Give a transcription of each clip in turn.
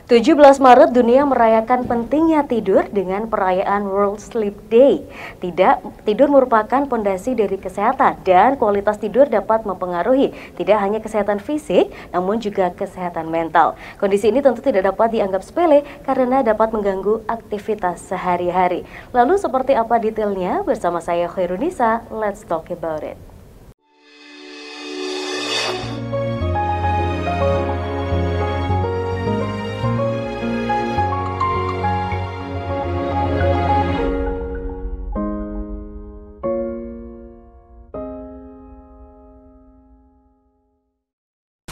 17 Maret dunia merayakan pentingnya tidur dengan perayaan World Sleep Day. Tidur merupakan pondasi dari kesehatan dan kualitas tidur dapat mempengaruhi tidak hanya kesehatan fisik namun juga kesehatan mental. Kondisi ini tentu tidak dapat dianggap sepele karena dapat mengganggu aktivitas sehari-hari. Lalu seperti apa detailnya? Bersama saya Khairunisa, let's talk about it.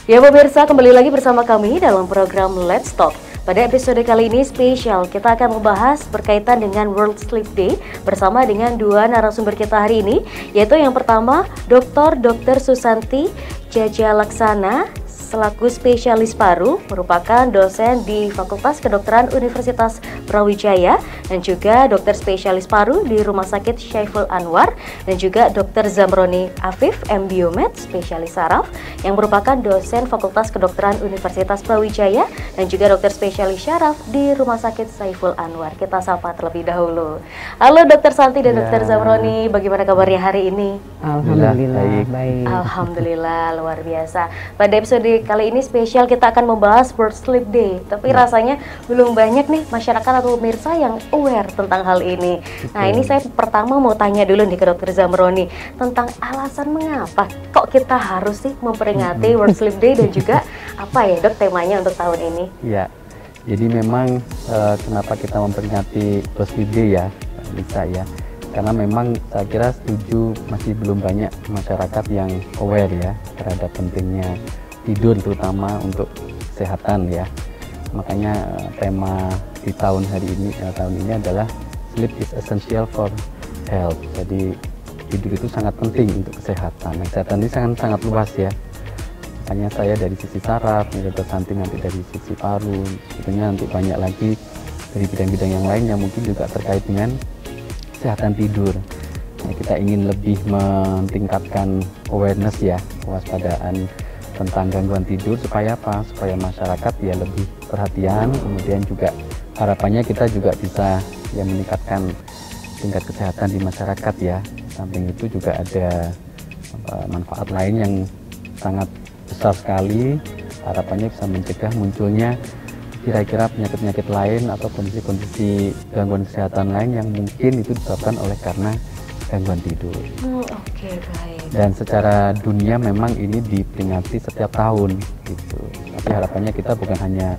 Ya pemirsa, kembali lagi bersama kami dalam program Let's Talk. Pada episode kali ini spesial, kita akan membahas berkaitan dengan World Sleep Day bersama dengan dua narasumber kita hari ini, yaitu yang pertama Dr. Susanti Jaja Laksana selaku spesialis paru, merupakan dosen di Fakultas Kedokteran Universitas Brawijaya, dan juga dokter spesialis paru di Rumah Sakit Saiful Anwar, dan juga Dr. Zamroni Afif, M.Biomed, spesialis saraf, yang merupakan dosen Fakultas Kedokteran Universitas Brawijaya, dan juga dokter spesialis syaraf di Rumah Sakit Saiful Anwar. Kita sapa terlebih dahulu. Halo Dr. Santi dan Dr. Zamroni, bagaimana kabarnya hari ini? Alhamdulillah, baik. Alhamdulillah, luar biasa. Pada episode kali ini spesial, kita akan membahas World Sleep Day. Tapi rasanya belum banyak nih masyarakat atau pemirsa yang aware tentang hal ini. Nah, ini saya pertama mau tanya dulu nih ke Dr. Zamroni tentang alasan mengapa kok kita harus sih memperingati World Sleep Day, dan juga apa ya Dok temanya untuk tahun ini? Ya, jadi memang kenapa kita memperingati World Sleep Day ya, bisa ya. Karena memang saya kira setuju masih belum banyak masyarakat yang aware ya terhadap pentingnya tidur, terutama untuk kesehatan ya. Makanya tema di tahun ini adalah Sleep is essential for health. Jadi tidur itu sangat penting untuk kesehatan. Kesehatan ini sangat luas ya. Makanya saya dari sisi saraf, Dr. Santi nanti dari sisi paru, tentunya nanti banyak lagi dari bidang-bidang yang lain yang mungkin juga terkait dengan kesehatan tidur. Nah, kita ingin lebih meningkatkan awareness ya, kewaspadaan tentang gangguan tidur, supaya apa? Supaya masyarakat ya lebih perhatian, kemudian juga harapannya kita juga bisa ya meningkatkan tingkat kesehatan di masyarakat ya. Samping itu juga ada manfaat lain yang sangat besar sekali, harapannya bisa mencegah munculnya kira-kira penyakit-penyakit lain atau kondisi-kondisi gangguan kesehatan lain yang mungkin itu disebabkan oleh karena gangguan tidur. Oke, baik. Dan secara dunia memang ini diperingati setiap tahun gitu. Tapi harapannya kita bukan hanya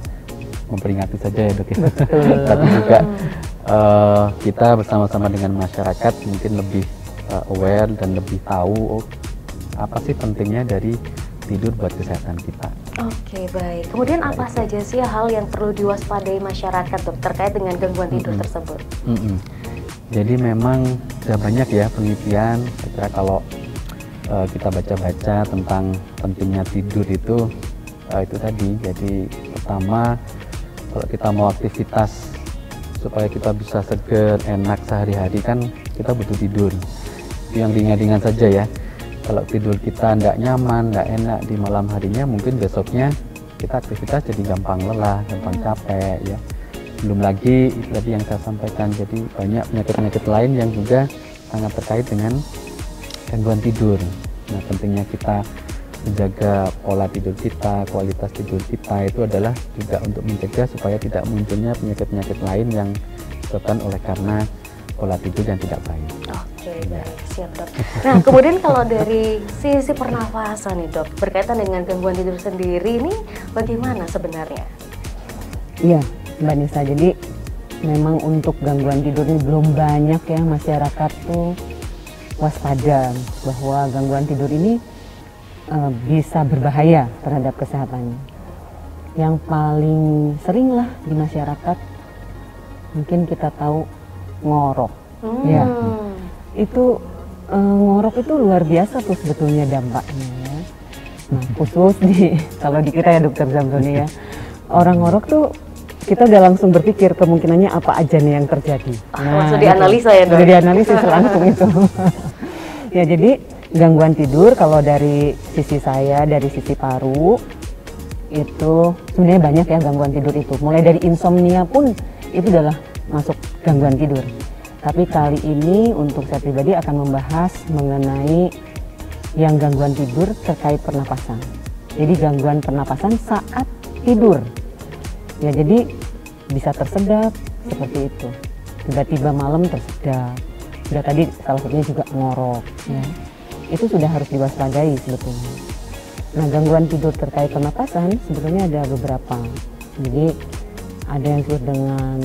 memperingati saja ya Dok ya. Tapi juga kita bersama-sama dengan masyarakat mungkin lebih aware dan lebih tahu apa sih pentingnya dari tidur buat kesehatan kita. Oke, baik. Kemudian apa saja sih hal yang perlu diwaspadai masyarakat Dok terkait dengan gangguan tidur tersebut? Jadi memang sudah banyak ya penelitian. Saya kira kalau kita baca-baca tentang pentingnya tidur itu tadi. Jadi pertama, kalau kita mau aktivitas supaya kita bisa seger, enak sehari-hari kan kita butuh tidur. Itu yang ringan-ringan saja ya. Kalau tidur kita tidak nyaman, tidak enak di malam harinya, mungkin besoknya kita aktivitas jadi gampang lelah, gampang capek ya. Belum lagi tadi yang saya sampaikan, jadi banyak penyakit-penyakit lain yang juga sangat terkait dengan gangguan tidur. Nah, pentingnya kita menjaga pola tidur kita, kualitas tidur kita itu adalah juga untuk mencegah supaya tidak munculnya penyakit-penyakit lain yang disebabkan oleh karena pola tidur yang tidak baik. Oke, baik, siap Dok. Nah, kemudian kalau dari sisi pernafasan nih Dok, berkaitan dengan gangguan tidur sendiri ini bagaimana sebenarnya? Iya, Mbak Nisa, jadi memang untuk gangguan tidur ini belum banyak ya masyarakat tuh waspada bahwa gangguan tidur ini bisa berbahaya terhadap kesehatannya. Yang paling sering lah di masyarakat mungkin kita tahu ngorok. Ya, itu ngorok itu luar biasa tuh sebetulnya dampaknya ya. Nah, khusus kalau di kita ya Dokter Zamroni ya, orang ngorok tuh kita udah langsung berpikir kemungkinannya apa aja nih yang terjadi. Nah, langsung dianalisa ya Dok? Udah dianalisis langsung itu. Ya, jadi gangguan tidur kalau dari sisi saya, dari sisi paru, itu sebenarnya banyak ya gangguan tidur itu. Mulai dari insomnia pun itu adalah masuk gangguan tidur. Tapi kali ini untuk saya pribadi akan membahas mengenai yang gangguan tidur terkait pernapasan. Jadi gangguan pernapasan saat tidur. Ya, jadi bisa tersedak seperti itu. Tiba-tiba malam tersedak. Sudah tadi salah satunya juga ngorok. Ya. Itu sudah harus diwaspadai sebetulnya. Nah, gangguan tidur terkait pernapasan sebetulnya ada beberapa. Jadi ada yang disebut dengan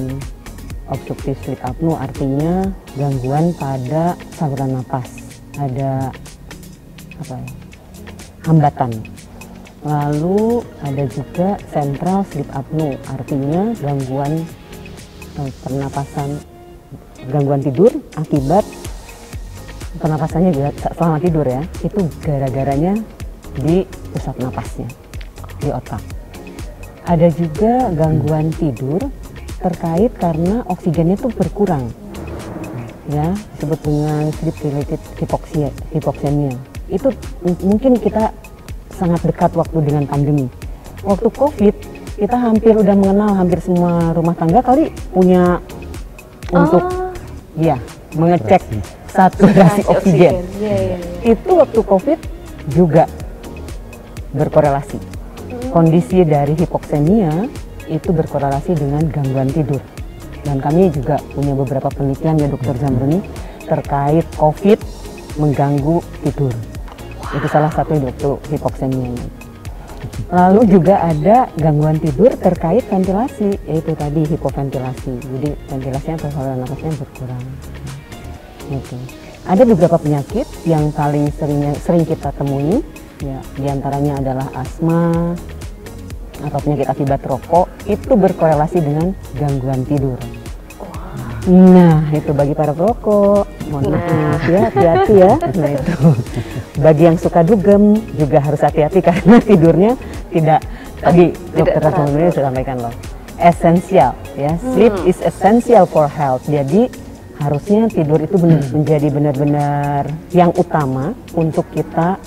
obstructive sleep apnea, artinya gangguan pada saluran napas. Ada hambatan. Lalu ada juga central sleep apnea, artinya gangguan pernapasan, gangguan tidur akibat pernapasannya juga selama tidur ya. Itu gara-garanya di pusat napasnya, di otak. Ada juga gangguan tidur terkait karena oksigennya itu berkurang, ya, disebut dengan sleep related hypoxemia. Itu mungkin kita sangat dekat waktu dengan pandemi. Waktu COVID kita hampir udah mengenal, hampir semua rumah tangga kali punya untuk ya mengecek saturasi oksigen. Itu waktu COVID juga berkorelasi. Kondisi dari hipoksemia itu berkorelasi dengan gangguan tidur. Dan kami juga punya beberapa penelitian ya Dr. Zamroni terkait COVID mengganggu tidur. Itu salah satu waktu hipoksemia. Lalu juga ada gangguan tidur terkait ventilasi, yaitu tadi hipoventilasi. Jadi ventilasinya atau saluran napasnya berkurang. Gitu. Ada beberapa penyakit yang paling sering kita temui. Ya, diantaranya adalah asma atau penyakit akibat rokok, itu berkorelasi dengan gangguan tidur. Nah, itu bagi para perokok, mohon maaf ya, hati-hati ya. Nah itu, bagi yang suka dugem juga harus hati-hati karena tidurnya tidak, tadi dokter Rasmani sudah sampaikan loh, esensial ya, sleep is essential for health. Jadi harusnya tidur itu menjadi benar-benar yang utama untuk kita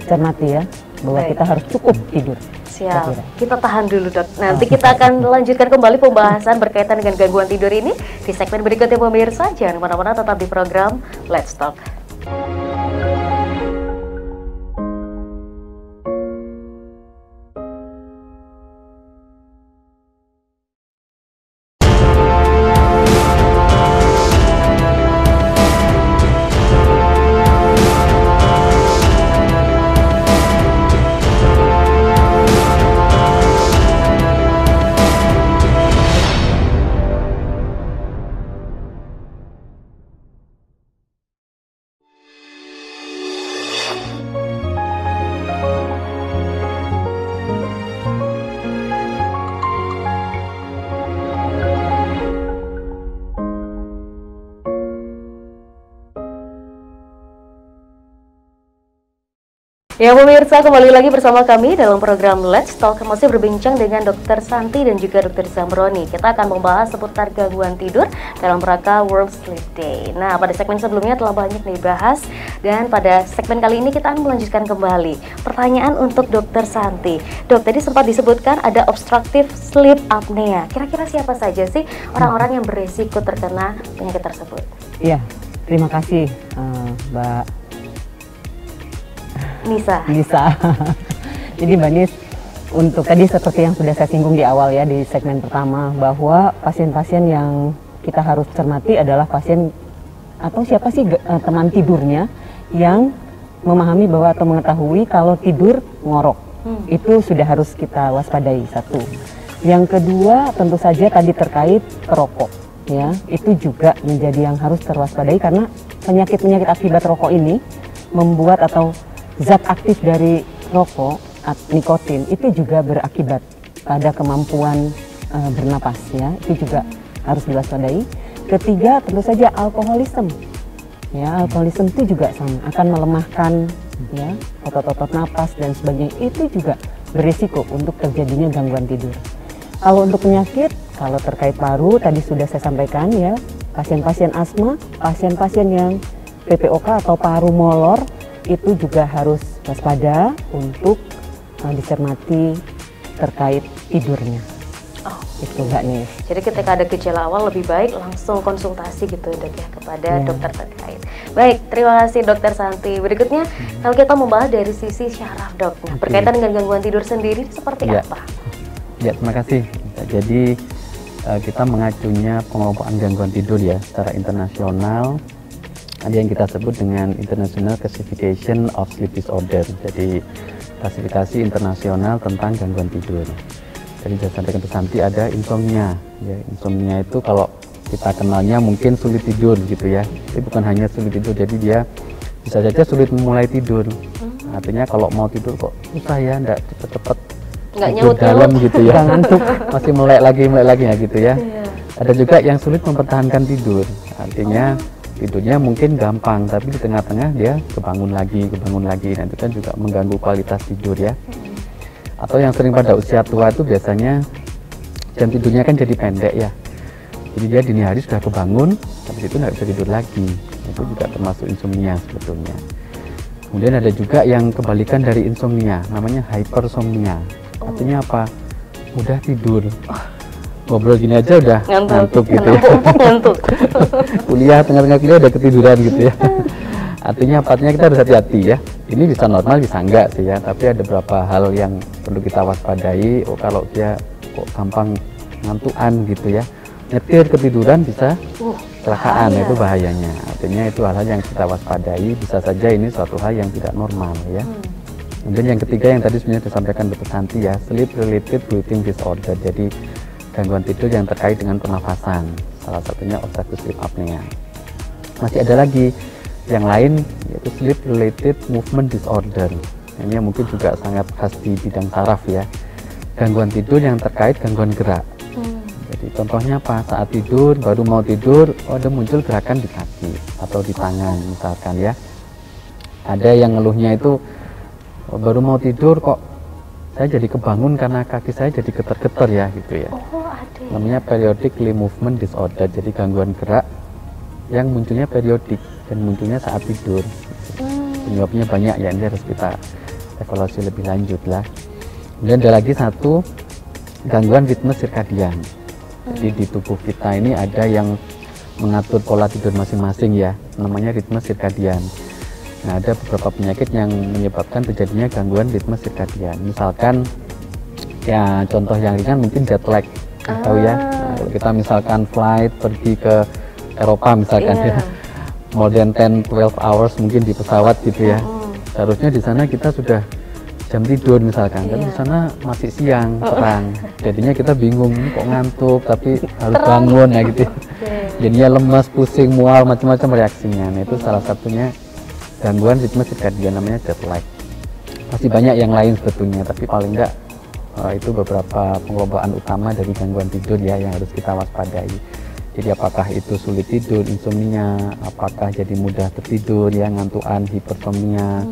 cermati ya, bahwa kita harus cukup tidur. Siap, kita tahan dulu dok. Nanti kita akan lanjutkan kembali pembahasan berkaitan dengan gangguan tidur ini di segmen berikutnya pemirsa. Jangan kemana-mana, tetap di program Let's Talk. Ya pemirsa, kembali lagi bersama kami dalam program Let's Talk, masih berbincang dengan Dr. Santi dan juga Dr. Zamroni. Kita akan membahas seputar gangguan tidur dalam rangka World Sleep Day. Nah, pada segmen sebelumnya telah banyak dibahas dan pada segmen kali ini kita akan melanjutkan kembali. Pertanyaan untuk Dr. Santi. Dok, tadi sempat disebutkan ada obstructive sleep apnea. Kira-kira siapa saja sih orang-orang yang beresiko terkena penyakit tersebut? Iya, terima kasih Mbak Nisa. Jadi Mbak Nis, untuk tadi seperti yang sudah saya singgung di awal ya di segmen pertama, bahwa pasien-pasien yang kita harus cermati adalah pasien atau siapa sih teman tidurnya yang memahami bahwa atau mengetahui kalau tidur ngorok. Itu sudah harus kita waspadai, satu. Yang kedua tentu saja tadi terkait perokok ya, itu juga menjadi yang harus terwaspadai karena penyakit-penyakit akibat rokok ini membuat atau zat aktif dari rokok, nikotin, itu juga berakibat pada kemampuan bernapas ya, itu juga harus diwaspadai. Ketiga tentu saja alkoholisme ya, alkoholisme itu juga sama, akan melemahkan ya otot-otot napas dan sebagainya, itu juga berisiko untuk terjadinya gangguan tidur. Kalau untuk penyakit, kalau terkait paru tadi sudah saya sampaikan ya, pasien-pasien asma, pasien-pasien yang PPOK atau paru molor, itu juga harus waspada untuk dicermati terkait tidurnya. Oh, Itu Mbak Nis. jadi ketika ada gejala awal lebih baik langsung konsultasi gitu dok ya kepada dokter terkait. Baik, terima kasih dokter Santi. Berikutnya kalau kita membahas dari sisi syaraf dok, nah, berkaitan dengan gangguan tidur sendiri seperti apa? Ya, terima kasih. Jadi kita mengacunya pengelompokan gangguan tidur ya secara internasional. Ada yang kita sebut dengan International Classification of Sleep Disorder. Jadi klasifikasi internasional tentang gangguan tidur. Jadi saya sampaikan ke Santi ada insomnia. Ya, insomnia itu kalau kita kenalnya mungkin sulit tidur gitu ya. Tapi bukan hanya sulit tidur, jadi dia bisa saja sulit memulai tidur. Artinya kalau mau tidur kok susah ya, enggak cepet-cepet Nggak tidur nyaut dalam gitu ya. Ngantuk. Masih melek lagi ya gitu ya. Ada juga yang sulit mempertahankan tidur. Artinya tidurnya mungkin gampang, tapi di tengah-tengah dia kebangun lagi. Nah itu kan juga mengganggu kualitas tidur ya. Atau yang sering pada usia tua itu biasanya jam tidurnya kan jadi pendek ya. Jadi dia dini hari sudah kebangun, habis itu nggak bisa tidur lagi. Itu juga termasuk insomnia sebetulnya. Kemudian ada juga yang kebalikan dari insomnia, namanya hypersomnia. Artinya apa? Mudah tidur. Ngobrol gini aja udah ngantuk gitu ya. Ngantuk. Tengah-tengah kuliah udah ketiduran gitu ya. Artinya kita harus hati-hati ya. Ini bisa normal, bisa enggak sih ya. Tapi ada beberapa hal yang perlu kita waspadai. Oh, kalau dia kok gampang ngantukan gitu ya. Nyetir ketiduran bisa kecelakaan, itu bahayanya. Artinya itu hal-hal yang kita waspadai. Bisa saja ini suatu hal yang tidak normal ya. Kemudian yang ketiga yang tadi sebenarnya disampaikan Dr. Santi ya, sleep related breathing disorder. Jadi gangguan tidur yang terkait dengan pernafasan. Salah satunya obstructive sleep apnea. Masih ada lagi yang lain yaitu sleep related movement disorder. Ini mungkin juga sangat khas di bidang saraf ya. Gangguan tidur yang terkait gangguan gerak. Jadi contohnya apa? Saat tidur, baru mau tidur, ada muncul gerakan di kaki atau di tangan misalkan ya. Ada yang ngeluhnya itu baru mau tidur kok saya jadi kebangun karena kaki saya jadi getar-getar ya gitu ya. Oh, ada. Namanya periodic limb movement disorder. Jadi gangguan gerak yang munculnya periodik dan munculnya saat tidur. Penyebabnya banyak ya, ini harus kita evaluasi lebih lanjut lah. Kemudian ada lagi satu gangguan ritme sirkadian. Jadi di tubuh kita ini ada yang mengatur pola tidur masing-masing ya, namanya ritme sirkadian. Nah, ada beberapa penyakit yang menyebabkan terjadinya gangguan ritme sirkadian. Misalkan ya contoh yang ringan mungkin jet lag. Tahu ya, nah, kalau kita misalkan flight pergi ke Eropa misalkan ya, more than 10-12 hours mungkin di pesawat gitu ya. Seharusnya di sana kita sudah jam tidur misalkan, tapi di sana masih siang, terang. Jadinya kita bingung, kok ngantuk tapi harus bangun ya gitu. Jadinya lemas, pusing, mual, macam-macam reaksinya. Nah, itu salah satunya gangguan ritme sirkadian, namanya jet lag. Masih banyak yang lain sebetulnya, tapi paling enggak itu beberapa pengelompokan utama dari gangguan tidur ya yang harus kita waspadai. Jadi apakah itu sulit tidur, insomnia, apakah jadi mudah tertidur ya, ngantukan, hipersomnia,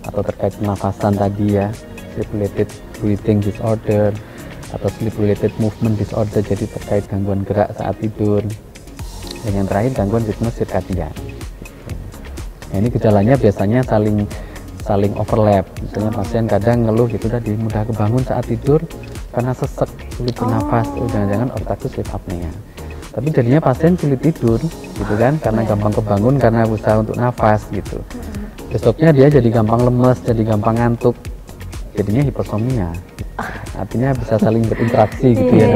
atau terkait pernafasan tadi ya, sleep related breathing disorder, atau sleep related movement disorder, jadi terkait gangguan gerak saat tidur. Dan yang terakhir gangguan ritme sirkadian. Nah, ini gejalanya biasanya saling overlap. Misalnya pasien kadang ngeluh gitu tadi, mudah kebangun saat tidur karena sesek, sulit bernafas, jangan-jangan obstructive sleep apnea. Tapi jadinya pasien sulit tidur gitu kan, karena gampang kebangun karena usaha untuk nafas gitu. Besoknya dia jadi gampang lemes, jadi gampang ngantuk, jadinya hipersomnia. Artinya bisa saling berinteraksi gitu ya.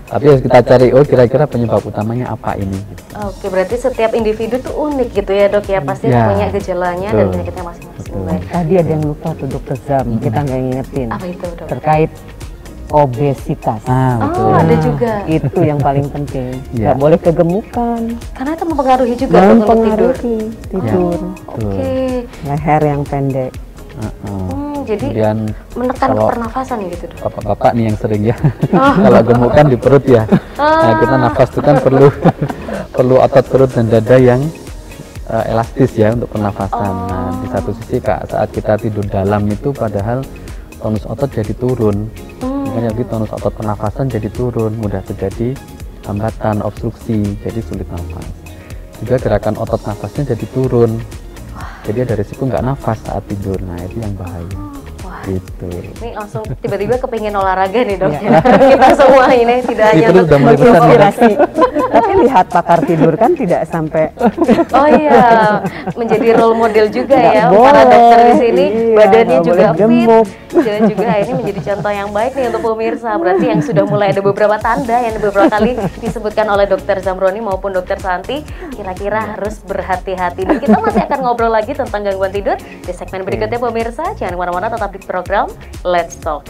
Tapi harus kita cari, oh kira-kira penyebab utamanya apa ini. Oke, berarti setiap individu tuh unik gitu ya dok ya, pasti punya gejalanya dan penyakitnya masing-masing. Tadi ada yang lupa tuh Dokter Zam, kita nggak ngingetin. Apa itu dok? Terkait obesitas. Oh, ada juga. Itu yang paling penting. Nggak boleh kegemukan. Karena itu mempengaruhi juga untuk tidur. Tidur. Oke. Leher yang pendek. Jadi kemudian menekan pernafasan gitu dok. Bapak-bapak nih yang sering ya, kalau gemukan di perut ya. Nah, kita nafas itu kan perlu otot perut dan dada yang elastis ya untuk pernafasan. Nah, di satu sisi saat kita tidur dalam itu padahal tonus otot jadi turun. Makanya tonus otot pernafasan jadi turun, mudah terjadi hambatan, obstruksi, jadi sulit nafas. Juga gerakan otot nafasnya jadi turun. Jadi ada risiko nggak nafas saat tidur. Nah, itu yang bahaya. Wah, Gitu. Ini langsung tiba-tiba kepingin olahraga nih dok. Kita semua ini tidak hanya Itu udah mulai pesan ya. inspirasi. Tapi lihat pakar tidur kan tidak sampai. Oh iya, menjadi role model juga Nggak ya boleh. para dokter di sini, Iya, badannya nggak juga boleh fit gemuk. dan juga ini menjadi contoh yang baik nih untuk pemirsa. Berarti yang sudah mulai ada beberapa tanda yang beberapa kali disebutkan oleh Dokter Zamroni maupun Dokter Santi, kira-kira harus berhati-hati. Dan kita masih akan ngobrol lagi tentang gangguan tidur di segmen berikutnya pemirsa. Jangan kemana-mana, tetap di program Let's Talk.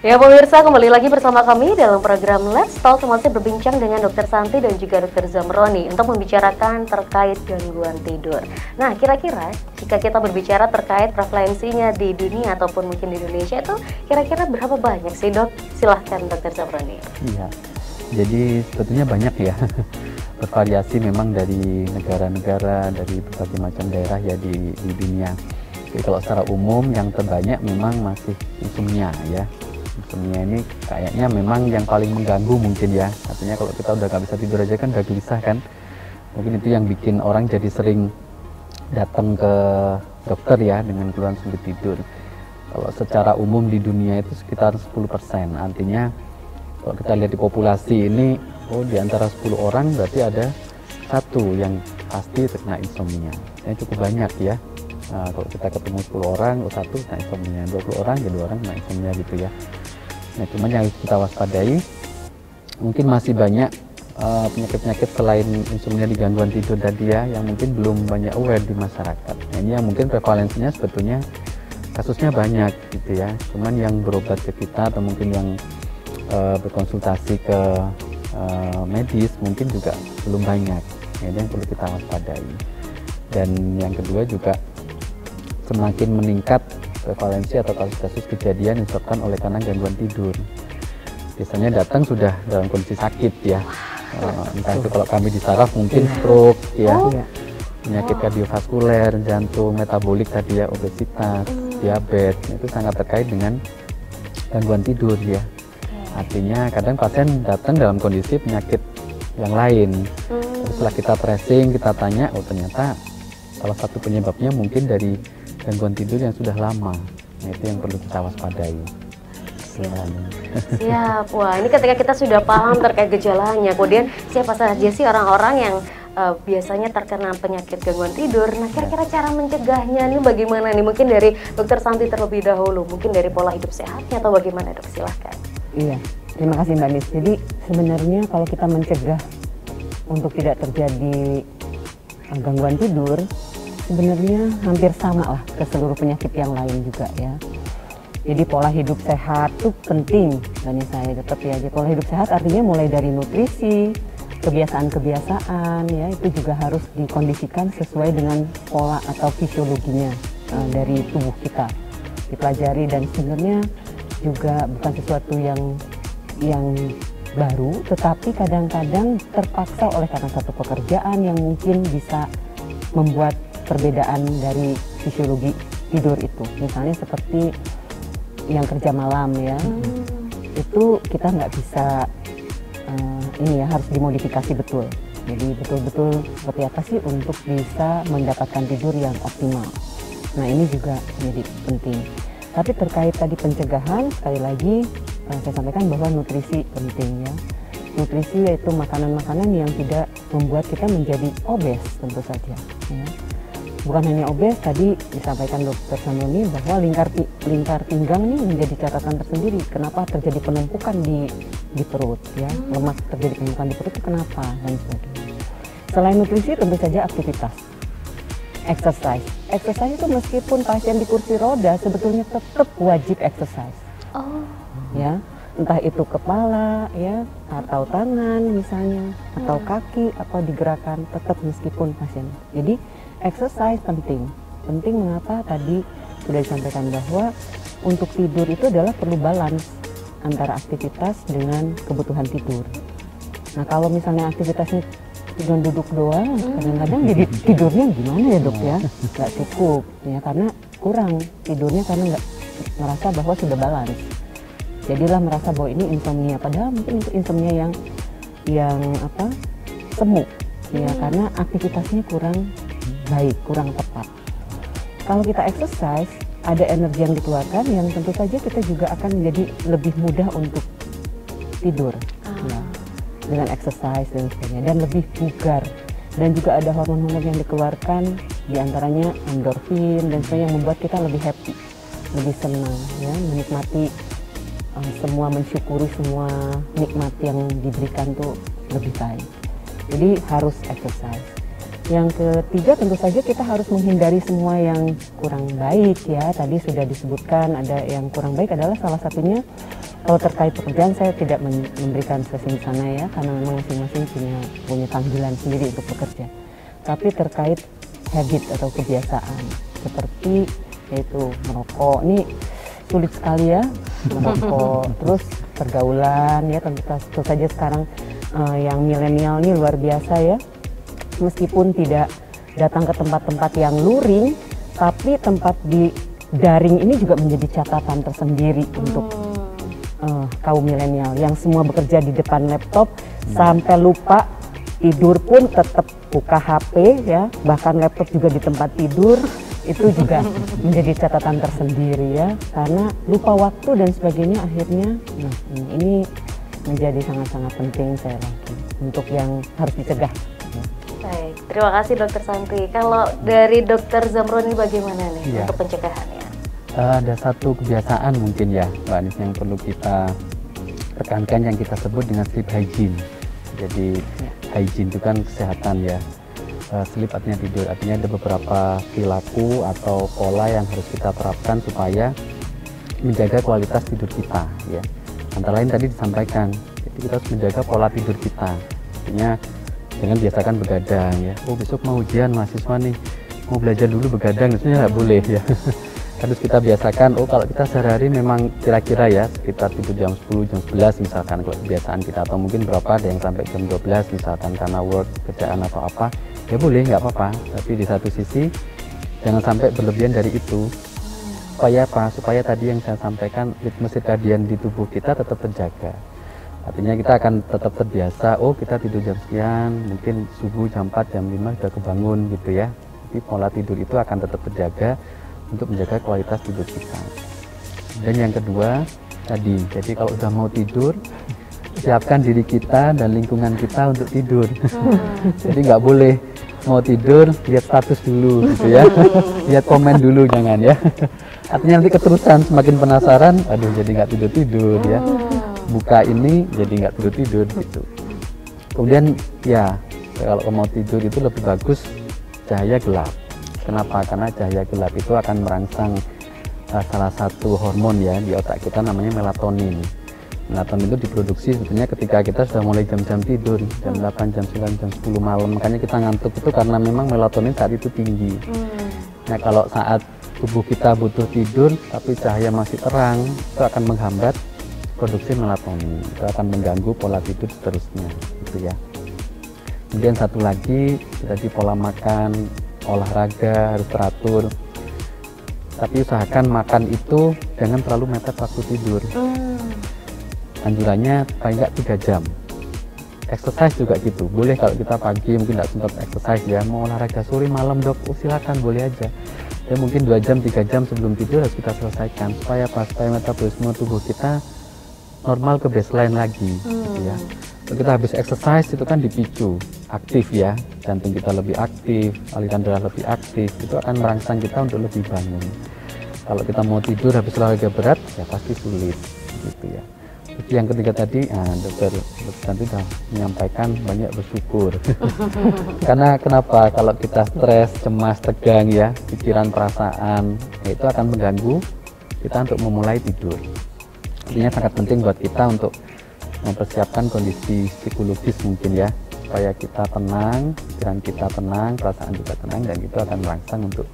Ya pemirsa, kembali lagi bersama kami dalam program Let's Talk, masih berbincang dengan Dokter Santi dan juga Dokter Zamroni untuk membicarakan terkait gangguan tidur. Nah, kira-kira jika kita berbicara terkait prevalensinya di dunia ataupun mungkin di Indonesia itu kira-kira berapa banyak sih dok? Silahkan Dokter Zamroni. Iya, jadi sebetulnya banyak ya. Bervariasi memang dari negara-negara, dari berbagai macam daerah ya di dunia. Jadi kalau secara umum yang terbanyak memang masih insomnia ya. Insomnia ini kayaknya memang yang paling mengganggu mungkin ya. Artinya kalau kita udah gak bisa tidur aja kan udah gelisah kan. Mungkin itu yang bikin orang jadi sering datang ke dokter ya dengan keluhan sulit tidur. Kalau secara umum di dunia itu sekitar 10%. Artinya kalau kita lihat di populasi ini, di antara 10 orang berarti ada satu yang pasti terkena insomnia. Ini cukup banyak ya. Nah, kalau kita ketemu 10 orang, satu kena insomnia, 20 orang, ya 2 orang kena insomnia gitu ya. Nah, cuman yang harus kita waspadai, mungkin masih banyak penyakit-penyakit selain insomnia di gangguan tidur tadi ya, yang mungkin belum banyak aware di masyarakat. Nah, ini yang mungkin prevalensinya sebetulnya kasusnya banyak gitu ya. Cuman yang berobat ke kita atau mungkin yang berkonsultasi ke medis mungkin juga belum banyak. Nah, ini yang perlu kita waspadai. Dan yang kedua juga semakin meningkat prevalensi atau kasus-kasus kejadian yang disebabkan oleh karena gangguan tidur. Biasanya datang sudah dalam kondisi sakit ya. Entah itu kalau kami di saraf mungkin stroke ya, penyakit kardiovaskuler, jantung, metabolik tadi ya, obesitas, diabetes, itu sangat terkait dengan gangguan tidur ya. Artinya kadang pasien datang dalam kondisi penyakit yang lain. Setelah kita tracing, kita tanya, ternyata salah satu penyebabnya mungkin dari gangguan tidur yang sudah lama. Nah, itu yang perlu kita waspadai. Siap. Wah, ini ketika kita sudah paham terkait gejalanya, kemudian siapa saja sih orang-orang yang biasanya terkena penyakit gangguan tidur. Nah, kira-kira cara mencegahnya ini bagaimana nih? Mungkin dari Dokter Santi terlebih dahulu, mungkin dari pola hidup sehatnya atau bagaimana dok? Silahkan. Iya, terima kasih Mbak Nis. Jadi sebenarnya kalau kita mencegah untuk tidak terjadi gangguan tidur, sebenarnya hampir sama lah ke seluruh penyakit yang lain juga ya. Jadi pola hidup sehat itu penting, dan saya tetap ya. Jadi pola hidup sehat artinya mulai dari nutrisi, kebiasaan-kebiasaan ya, itu juga harus dikondisikan sesuai dengan pola atau fisiologinya dari tubuh kita, dipelajari. Dan sebenarnya juga bukan sesuatu yang baru, tetapi kadang-kadang terpaksa oleh karena satu pekerjaan yang mungkin bisa membuat perbedaan dari fisiologi tidur itu. Misalnya seperti yang kerja malam ya, itu kita nggak bisa ini ya, harus dimodifikasi betul. Jadi betul-betul seperti apa sih untuk bisa mendapatkan tidur yang optimal. Nah, ini juga menjadi penting. Tapi terkait tadi pencegahan, sekali lagi saya sampaikan bahwa nutrisi penting ya. Nutrisi yaitu makanan-makanan yang tidak membuat kita menjadi obes tentu saja ya. Bukan hanya obes, tadi disampaikan Dokter Zamroni bahwa lingkar pinggang ini menjadi catatan tersendiri. Kenapa terjadi penumpukan di perut ya, lemak terjadi penumpukan di perut itu kenapa, dan sebagainya. Selain nutrisi tentu saja aktivitas. exercise. Exercise itu meskipun pasien di kursi roda sebetulnya tetap wajib exercise. Oh. Ya, entah itu kepala ya atau tangan misalnya atau kaki atau digerakkan tetap meskipun pasien. Jadi exercise penting. Penting mengapa tadi sudah disampaikan bahwa untuk tidur itu adalah perlu balance antara aktivitas dengan kebutuhan tidur. Nah kalau misalnya aktivitasnya cuma duduk doang, kadang-kadang jadi tidurnya gimana ya dok ya? Nggak cukup ya karena kurang tidurnya karena nggak merasa bahwa sudah balance. Jadilah merasa bahwa ini insomnia, padahal mungkin itu insomnia yang semu ya karena aktivitasnya kurang baik, kurang tepat. Kalau kita exercise, ada energi yang dikeluarkan yang tentu saja kita juga akan menjadi lebih mudah untuk tidur ya, dengan exercise dan sebagainya, dan lebih bugar. Dan juga ada hormon-hormon yang dikeluarkan, diantaranya endorfin dan sebagainya yang membuat kita lebih happy, lebih senang ya, menikmati semua, mensyukuri semua nikmat yang diberikan tuh lebih baik. Jadi harus exercise. Yang ketiga tentu saja kita harus menghindari semua yang kurang baik ya. Tadi sudah disebutkan ada yang kurang baik adalah salah satunya kalau terkait pekerjaan saya tidak memberikan sesi di sana ya karena memang masing-masing punya panggilan sendiri untuk bekerja. Tapi terkait habit atau kebiasaan seperti yaitu merokok, ini sulit sekali ya merokok. Terus pergaulan ya tentu saja sekarang yang milenial ini luar biasa ya. Meskipun tidak datang ke tempat-tempat yang luring, tapi tempat di daring ini juga menjadi catatan tersendiri untuk kaum milenial yang semua bekerja di depan laptop sampai lupa tidur pun tetap buka HP ya, bahkan laptop juga di tempat tidur itu juga menjadi catatan tersendiri ya, karena lupa waktu dan sebagainya akhirnya. Nah, ini menjadi sangat-sangat penting saya rasa untuk yang harus dicegah. Baik, terima kasih Dokter Santi. Kalau dari Dokter Zamron ini bagaimana nih untuk pencegahannya? Ada satu kebiasaan mungkin ya Mbak Anis yang perlu kita tekankan yang kita sebut dengan sleep hygiene. Jadi hygiene itu kan kesehatan ya. Sleep artinya tidur, artinya ada beberapa perilaku atau pola yang harus kita terapkan supaya menjaga kualitas tidur kita ya. Antara lain tadi disampaikan, jadi kita harus menjaga pola tidur kita. Artinya jangan biasakan begadang ya. Oh besok mau ujian mahasiswa nih, mau belajar dulu begadang, sebenarnya nggak boleh ya. Harus kita biasakan. Oh kalau kita sehari-hari memang kira-kira ya sekitar tidur jam 10, jam 11 misalkan kalau kebiasaan kita, atau mungkin berapa ada yang sampai jam 12 misalkan karena work, kerjaan atau apa, ya boleh nggak apa-apa. Tapi di satu sisi jangan sampai berlebihan dari itu. Supaya apa? Supaya tadi yang saya sampaikan ritme sirkadian di tubuh kita tetap terjaga. Artinya kita akan tetap terbiasa, oh kita tidur jam sekian, mungkin subuh jam 4, jam 5 sudah kebangun gitu ya. Jadi pola tidur itu akan tetap terjaga untuk menjaga kualitas tidur kita. Dan yang kedua tadi, jadi kalau sudah mau tidur, siapkan diri kita dan lingkungan kita untuk tidur. Jadi nggak boleh mau tidur, lihat status dulu gitu ya. Lihat komen dulu, jangan ya. Artinya nanti keterusan, semakin penasaran, aduh jadi nggak tidur-tidur ya. Buka ini jadi nggak tidur gitu. Kemudian ya kalau mau tidur itu lebih bagus cahaya gelap. Kenapa? Karena cahaya gelap itu akan merangsang salah satu hormon ya di otak kita namanya melatonin. Melatonin itu diproduksi sebetulnya ketika kita sudah mulai jam-jam tidur, jam 8, jam 9, jam 10 malam. Makanya kita ngantuk itu karena memang melatonin saat itu tinggi. Nah kalau saat tubuh kita butuh tidur tapi cahaya masih terang, itu akan menghambat produksi melatonin, itu akan mengganggu pola tidur seterusnya gitu ya. Kemudian satu lagi jadi pola makan, olahraga harus teratur, tapi usahakan makan itu jangan terlalu mepet waktu tidur. Anjurannya paling nggak 3 jam. Exercise juga gitu, boleh kalau kita pagi mungkin nggak sempat exercise ya, mau olahraga sore malam dok, silakan boleh aja. Ya mungkin 2 jam 3 jam sebelum tidur harus kita selesaikan supaya apa? Supaya metabolisme tubuh kita normal ke baseline lagi gitu ya. Kalau kita habis exercise itu kan dipicu, aktif ya, jantung kita lebih aktif, aliran darah lebih aktif, itu akan merangsang kita untuk lebih bangun. Kalau kita mau tidur habis olahraga berat ya pasti sulit gitu ya. Yang ketiga tadi, dokter Santi sudah menyampaikan banyak bersyukur. Karena kenapa? Kalau kita stres, cemas, tegang ya, pikiran, perasaan, ya itu akan mengganggu kita untuk memulai tidur. Artinya sangat penting buat kita untuk mempersiapkan kondisi psikologis mungkin ya, supaya kita tenang, pikiran kita tenang, perasaan juga tenang, dan itu akan merangsang untuk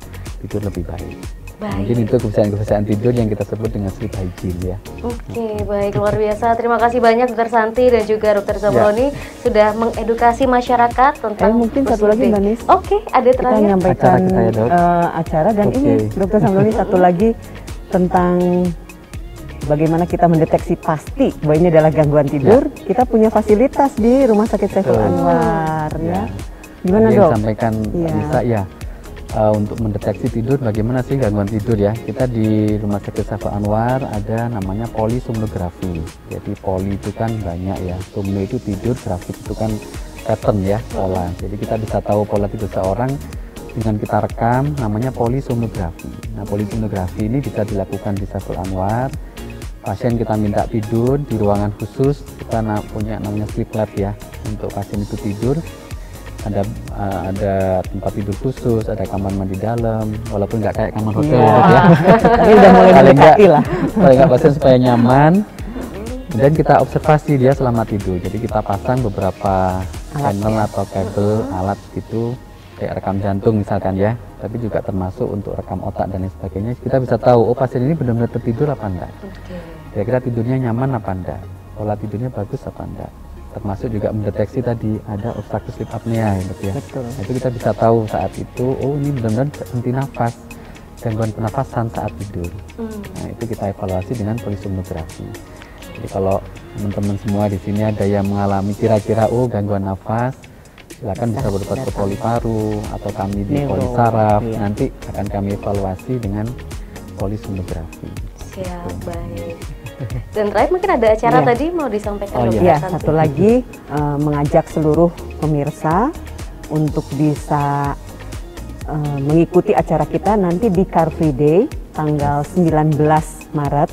tidur lebih baik. Mungkin itu kebiasaan-kebiasaan tidur yang kita sebut dengan sleep hygiene ya. Oke, baik, luar biasa. Terima kasih banyak Dr. Santi dan juga Dr. Zamroni sudah mengedukasi masyarakat tentang mungkin satu lagi Mbak Nis. Oke, ada Kita terakhir. menyampaikan acara dan ini Dr. Zamroni satu lagi tentang bagaimana kita mendeteksi pasti bahwa ini adalah gangguan tidur. Kita punya fasilitas di Rumah Sakit Saiful Anwar ya. Gimana Dok? Sampaikan bisa ya. Untuk mendeteksi tidur, bagaimana sih gangguan tidur ya? Kita di Rumah Sakit Saiful Anwar ada namanya polisomnografi. Jadi poli itu kan banyak ya, somno itu tidur, grafik itu kan pattern ya, pola. Jadi kita bisa tahu pola tidur seorang dengan kita rekam, namanya polisomnografi. Nah, polisomnografi ini bisa dilakukan di Saiful Anwar. Pasien kita minta tidur di ruangan khusus, kita punya namanya sleep lab ya, untuk pasien itu tidur. Ada tempat tidur khusus, ada kamar mandi dalam, walaupun nggak kayak kamar hotel ya. Tapi udah mulai mendekati lah. Paling nggak pasien supaya nyaman. Dan kita observasi dia selama tidur. Jadi kita pasang beberapa panel atau kabel alat gitu, kayak rekam jantung misalkan ya. Tapi juga termasuk untuk rekam otak dan lain sebagainya. Kita bisa tahu, oh pasien ini benar-benar tertidur apa enggak. Kira-kira tidurnya nyaman apa enggak, pola tidurnya bagus apa enggak. Termasuk juga mendeteksi tadi ada obstructive sleep apnea gitu ya. Betul. Nah, itu kita bisa tahu saat itu, oh ini benar-benar henti nafas, gangguan pernafasan saat tidur. Nah, itu kita evaluasi dengan polisomnografi. Jadi kalau teman-teman semua di sini ada yang mengalami kira-kira gangguan nafas, silakan bisa berobat ke poli paru atau kami di poli saraf. Nanti akan kami evaluasi dengan polisomnografi. Siap, baik. Dan terakhir mungkin ada acara tadi mau disampaikan satu lagi mengajak seluruh pemirsa untuk bisa mengikuti acara kita nanti di Car Free Day tanggal 19 Maret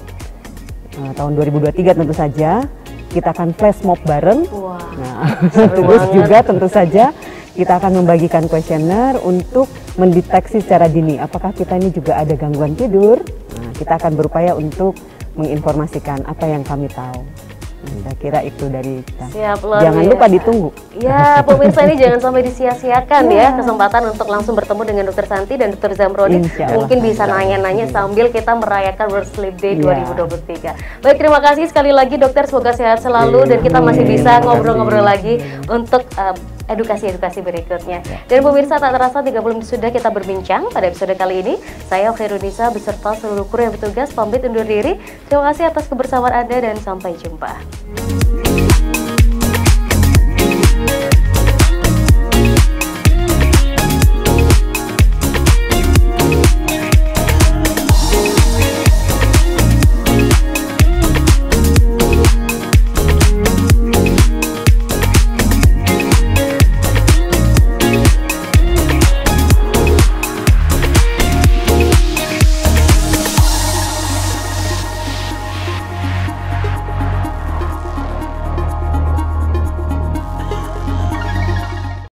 tahun 2023 tentu saja. Kita akan flash mob bareng. Nah, terus juga tentu saja kita akan membagikan kuesioner untuk mendeteksi secara dini apakah kita ini juga ada gangguan tidur. Nah, kita akan berupaya untuk menginformasikan apa yang kami tahu. Saya kira itu dari kita. Siap, jangan lupa ditunggu. Ya, pemirsa ini jangan sampai disia-siakan ya kesempatan untuk langsung bertemu dengan Dr. Santi dan Dr. Zamroni. Mungkin bisa nanya-nanya sambil kita merayakan World Sleep Day 2023. Baik, terima kasih sekali lagi dokter, semoga sehat selalu dan kita masih bisa ngobrol-ngobrol lagi untuk edukasi-edukasi berikutnya. Dan pemirsa, tak terasa 30 menit sudah kita berbincang pada episode kali ini. Saya Khairunisa beserta seluruh kru yang bertugas pamit undur diri. Terima kasih atas kebersamaan Anda dan sampai jumpa.